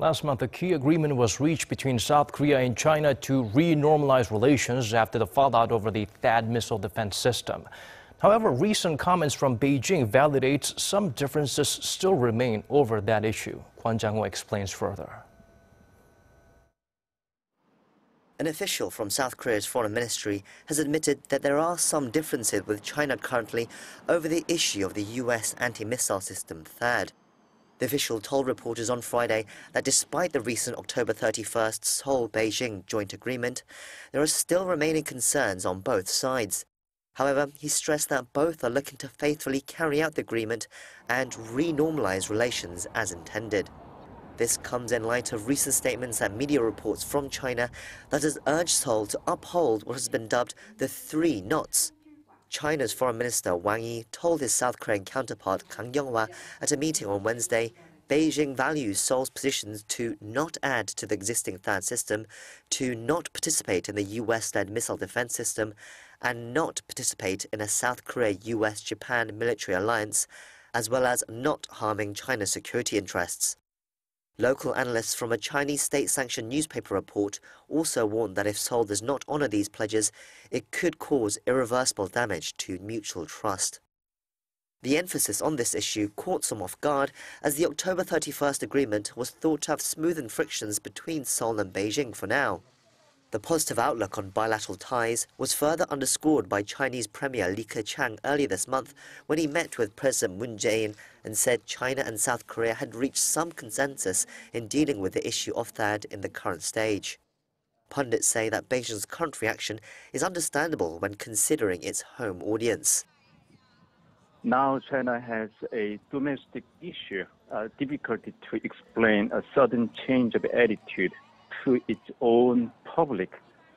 Last month, a key agreement was reached between South Korea and China to renormalize relations after the fallout over the THAAD missile defense system. However, recent comments from Beijing validates some differences still remain over that issue. Kwon Jang-ho explains further. An official from South Korea's foreign ministry has admitted that there are some differences with China currently over the issue of the U.S. anti-missile system THAAD. The official told reporters on Friday that despite the recent October 31st Seoul-Beijing joint agreement, there are still remaining concerns on both sides. However, he stressed that both are looking to faithfully carry out the agreement and renormalize relations as intended. This comes in light of recent statements and media reports from China that has urged Seoul to uphold what has been dubbed the 3 knots. China's Foreign Minister Wang Yi told his South Korean counterpart Kang Yong-hwa at a meeting on Wednesday, Beijing values Seoul's positions to not add to the existing THAAD system, to not participate in the US-led missile defense system, and not participate in a South Korea-US-Japan military alliance, as well as not harming China's security interests. Local analysts from a Chinese state-sanctioned newspaper report also warned that if Seoul does not honour these pledges, it could cause irreversible damage to mutual trust. The emphasis on this issue caught some off guard, as the October 31st agreement was thought to have smoothened frictions between Seoul and Beijing for now. The positive outlook on bilateral ties was further underscored by Chinese Premier Li Keqiang earlier this month when he met with President Moon Jae-in and said China and South Korea had reached some consensus in dealing with the issue of THAAD in the current stage. Pundits say that Beijing's current reaction is understandable when considering its home audience. Now China has a domestic issue, difficulty to explain a sudden change of attitude to its own public.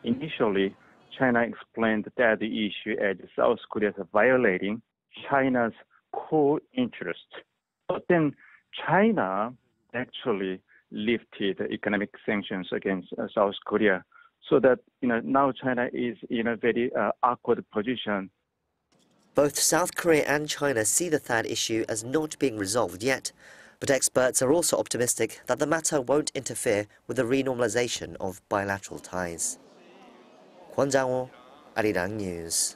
Initially, China explained that the issue as South Korea violating China's core interests. But then China actually lifted economic sanctions against South Korea, so that now China is in a very awkward position. Both South Korea and China see the THAAD issue as not being resolved yet, but experts are also optimistic that the matter won't interfere with the renormalization of bilateral ties. Kwon Jang-ho, Arirang News.